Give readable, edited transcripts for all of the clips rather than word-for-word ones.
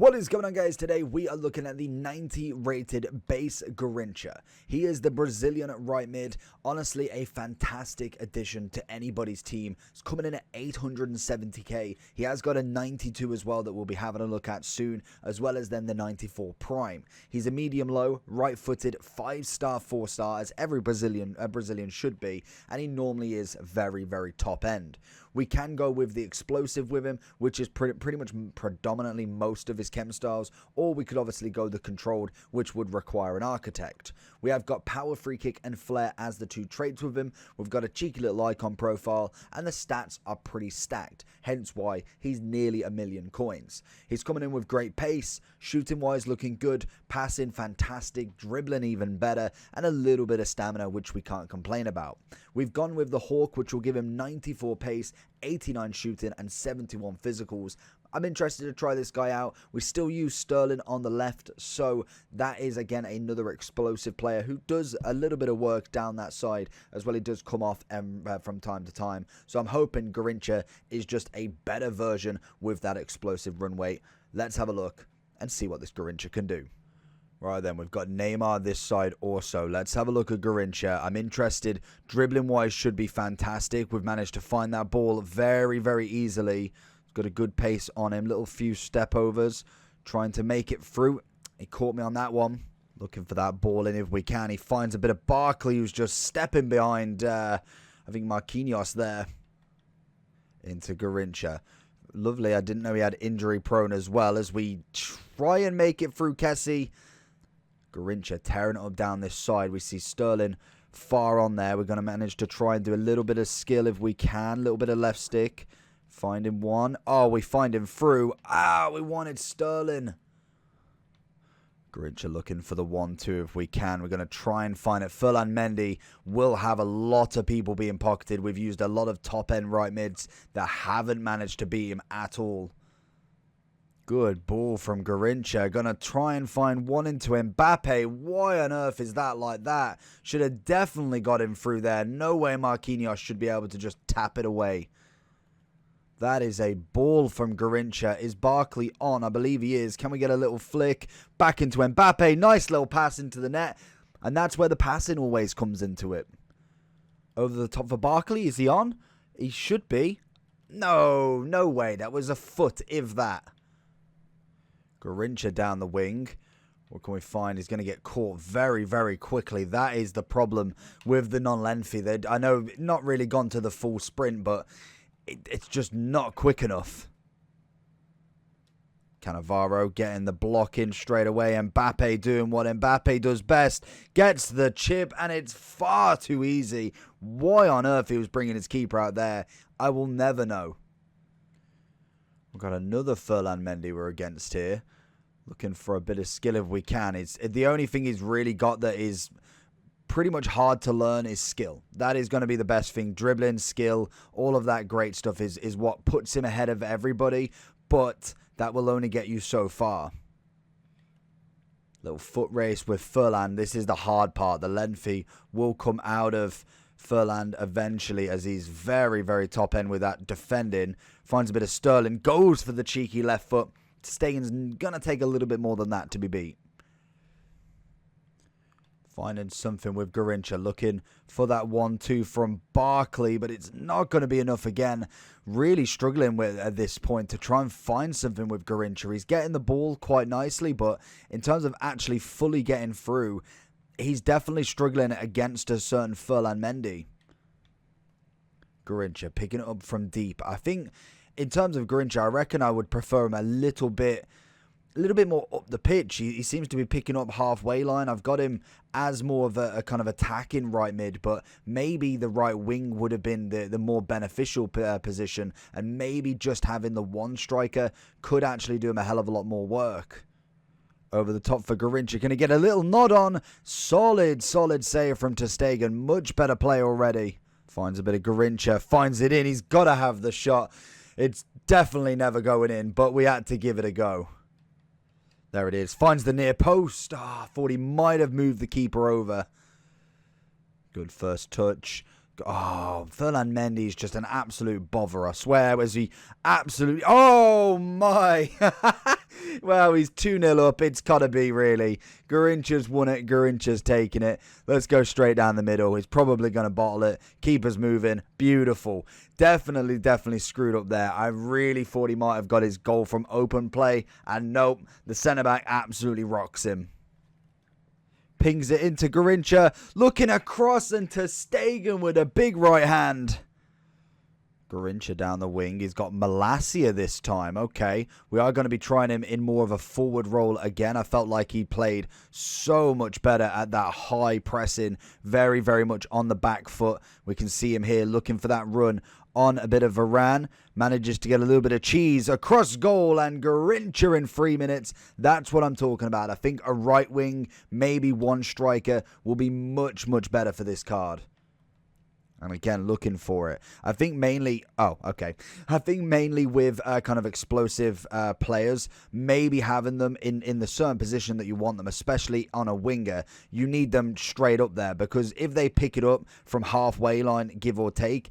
What is going on, guys? Today we are looking at the 90 rated base Garrincha. He is the Brazilian right mid. Honestly, a fantastic addition to anybody's team. It's coming in at 870k. He has got a 92 as well that we'll be having a look at soon, as well as then the 94 prime. He's a medium low, right footed, 5-star, 4-star, as every Brazilian should be, and he normally is very, very top end. We can go with the explosive with him, which is pretty much predominantly most of his chem styles, or we could obviously go the controlled, which would require an architect. We have got power, free kick, and flair as the two traits with him. We've got a cheeky little icon profile, and the stats are pretty stacked, hence why he's nearly 1,000,000 coins. He's coming in with great pace, shooting wise looking good, passing fantastic, dribbling even better, and a little bit of stamina, which we can't complain about. We've gone with the Hawk, which will give him 94 pace, 89 shooting, and 71 physicals. I'm interested to try this guy out. We still use Sterling on the left, so that is again another explosive player who does a little bit of work down that side as well. He does come off from time to time, so I'm hoping Garrincha is just a better version with that explosive run rate. Let's have a look and see what this Garrincha can do. Right then, we've got Neymar this side also. Let's have a look at Garrincha. I'm interested. Dribbling-wise should be fantastic. We've managed to find that ball very, very easily. He's got a good pace on him. Little few step-overs. Trying to make it through. He caught me on that one. Looking for that ball in if we can. He finds a bit of Barkley who's just stepping behind, I think, Marquinhos there. Into Garrincha. Lovely. I didn't know he had injury prone as well as we try and make it through Kessie. Garrincha tearing it up down this side. We see Sterling far on there. We're going to manage to try and do a little bit of skill if we can. A little bit of left stick. Find him one. Oh, we find him through. Ah, we wanted Sterling. Garrincha looking for the 1-2 if we can. We're going to try and find it. Ferland Mendy will have a lot of people being pocketed. We've used a lot of top-end right mids that haven't managed to beat him at all. Good ball from Garrincha. Gonna try and find one into Mbappe. Why on earth is that like that? Should have definitely got him through there. No way Marquinhos should be able to just tap it away. That is a ball from Garrincha. Is Barkley on? I believe he is. Can we get a little flick? Back into Mbappe. Nice little pass into the net. And that's where the passing always comes into it. Over the top for Barkley. Is he on? He should be. No, no way. That was a foot, if that. Garrincha down the wing. What can we find? He's going to get caught very, very quickly. That is the problem with the non-lengthy. I know not really gone to the full sprint, but it's just not quick enough. Cannavaro getting the block in straight away. Mbappe doing what Mbappe does best. Gets the chip, and it's far too easy. Why on earth he was bringing his keeper out there, I will never know. We've got another Ferland Mendy we're against here. Looking for a bit of skill if we can. It's the only thing he's really got that is pretty much hard to learn is skill. That is going to be the best thing. Dribbling, skill, all of that great stuff is what puts him ahead of everybody. But that will only get you so far. Little foot race with Ferland. This is the hard part. The lengthy will come out of Ferland eventually as he's very, very top end with that defending. Finds a bit of Sterling. Goes for the cheeky left foot. Stegen's going to take a little bit more than that to be beat. Finding something with Garrincha. Looking for that 1-2 from Barkley. But it's not going to be enough again. Really struggling with at this point to try and find something with Garrincha. He's getting the ball quite nicely. But in terms of actually fully getting through, he's definitely struggling against a certain Ferland Mendy. Garrincha picking it up from deep. I think in terms of Garrincha, I reckon I would prefer him a little bit more up the pitch. He seems to be picking up halfway line. I've got him as more of a kind of attacking right mid, but maybe the right wing would have been the more beneficial position, and maybe just having the one striker could actually do him a hell of a lot more work. Over the top for Garrincha. Can he get a little nod on? Solid save from ter Stegen. Much better play already. Finds a bit of Garrincha. Finds it in. He's got to have the shot. It's definitely never going in, but we had to give it a go. There it is. Finds the near post. I thought he might have moved the keeper over. Good first touch. Oh, Ferland Mendy's just an absolute bother, I swear. Was he absolutely... Oh, my. Well, he's 2-0 up. It's got to be, really. Garrincha's won it. Garrincha's taken it. Let's go straight down the middle. He's probably going to bottle it. Keeper's moving. Beautiful. Definitely screwed up there. I really thought he might have got his goal from open play. And nope, the centre-back absolutely rocks him. Pings it into Garrincha, looking across and to Stegen with a big right hand. Garrincha down the wing. He's got Malacia this time. Okay, we are going to be trying him in more of a forward role again. I felt like he played so much better at that high pressing, very much on the back foot. We can see him here looking for that run on a bit of Varane. Manages to get a little bit of cheese across goal, and Garrincha in 3 minutes. That's what I'm talking about. I think a right wing, maybe one striker, will be much better for this card. And again, looking for it. I think mainly... Oh, okay. I think mainly with kind of explosive players, maybe having them in the certain position that you want them, especially on a winger, you need them straight up there. Because if they pick it up from halfway line, give or take...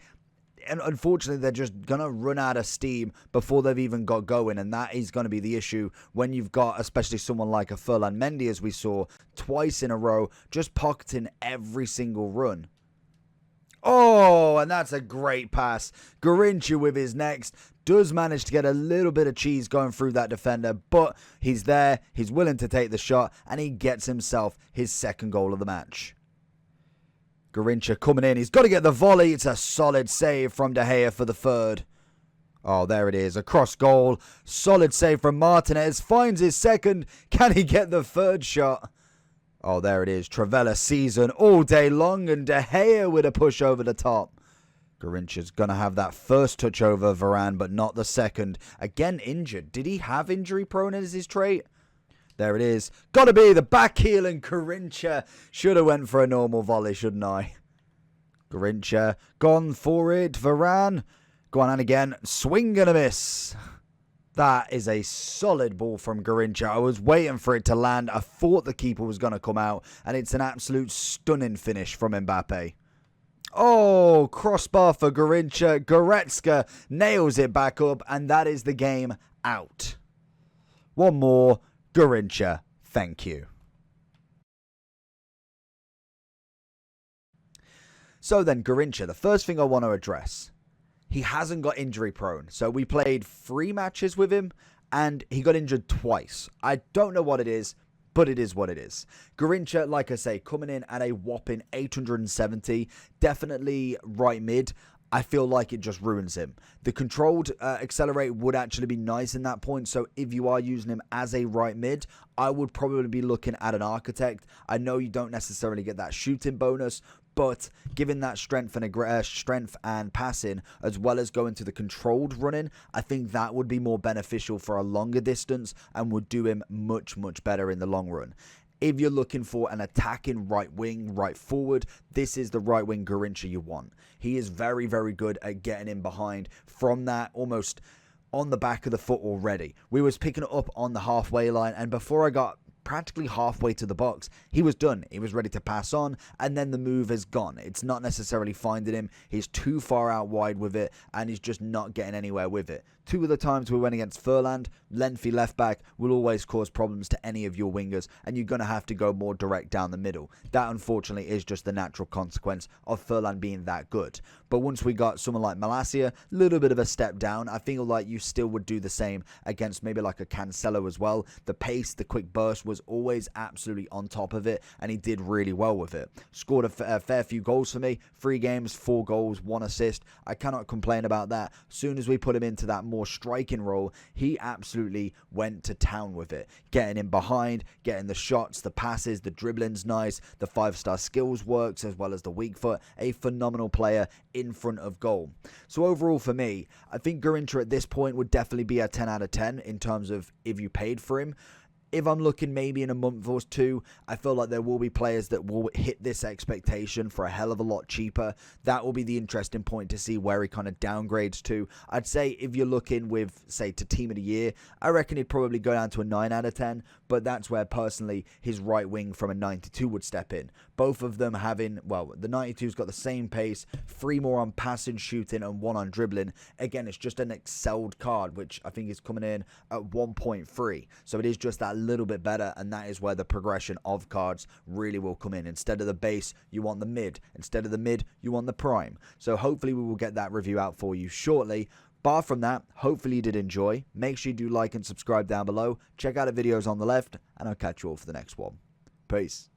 And unfortunately, they're just going to run out of steam before they've even got going. And that is going to be the issue when you've got, especially someone like a Ferland Mendy, as we saw, twice in a row, just pocketing every single run. Oh, and that's a great pass. Garrincha with his next does manage to get a little bit of cheese going through that defender. But he's there, he's willing to take the shot, and he gets himself his second goal of the match. Garrincha coming in. He's got to get the volley. It's a solid save from De Gea for the third. Oh, there it is. Across goal. Solid save from Martinez. Finds his second. Can he get the third shot? Oh, there it is. Travella season all day long. And De Gea with a push over the top. Garrincha's going to have that first touch over Varane, but not the second. Again, injured. Did he have injury prone as his trait? There it is. Got to be the back heel, and Garrincha should have went for a normal volley, shouldn't I? Garrincha gone for it. Varane. Go on, and again. Swing and a miss. That is a solid ball from Garrincha. I was waiting for it to land. I thought the keeper was going to come out, and it's an absolute stunning finish from Mbappe. Oh, crossbar for Garrincha. Goretzka nails it back up, and that is the game out. One more. Garrincha, thank you. So then, Garrincha, the first thing I want to address, he hasn't got injury prone. So we played 3 matches with him, and he got injured twice. I don't know what it is, but it is what it is. Garrincha, like I say, coming in at a whopping 870, definitely right mid. I feel like it just ruins him. The controlled accelerate would actually be nice in that point. So if you are using him as a right mid, I would probably be looking at an architect. I know you don't necessarily get that shooting bonus, but given that strength and passing, as well as going to the controlled running, I think that would be more beneficial for a longer distance and would do him much better in the long run. If you're looking for an attacking right wing, right forward, this is the right wing Garrincha you want. He is very good at getting in behind from that almost on the back of the foot already. We was picking it up on the halfway line, and before I got practically halfway to the box, he was done. He was ready to pass on, and then the move has gone. It's not necessarily finding him. He's too far out wide with it, and he's just not getting anywhere with it. 2 of the times we went against Ferland, lengthy left back will always cause problems to any of your wingers, and you're going to have to go more direct down the middle. That unfortunately is just the natural consequence of Ferland being that good. But once we got someone like Malacia, a little bit of a step down, I feel like you still would do the same against maybe like a Cancelo as well. The pace, the quick burst was always absolutely on top of it, and he did really well with it. Scored a fair few goals for me. 3 games, 4 goals, 1 assist. I cannot complain about that. As soon as we put him into that more striking role, he absolutely went to town with it. Getting in behind, getting the shots, the passes, the dribbling's nice, the 5-star skills works as well as the weak foot. A phenomenal player in front of goal. So overall for me, I think Garrincha at this point would definitely be a 10 out of 10 in terms of if you paid for him. If I'm looking maybe in a month or two, I feel like there will be players that will hit this expectation for a hell of a lot cheaper. That will be the interesting point to see where he kind of downgrades to. I'd say if you're looking with, say, to team of the year, I reckon he'd probably go down to a 9 out of 10, but that's where personally his right wing from a 92 would step in. Both of them having, well, the 92's got the same pace, 3 more on passing, shooting, and 1 on dribbling. Again, it's just an excelled card, which I think is coming in at 1.3. So it is just that little bit better, and that is where the progression of cards really will come in. Instead of the base, you want the mid. Instead of the mid, you want the prime. So hopefully we will get that review out for you shortly. Bar from that, hopefully you did enjoy. Make sure you do like and subscribe down below. Check out the videos on the left, and I'll catch you all for the next one. Peace.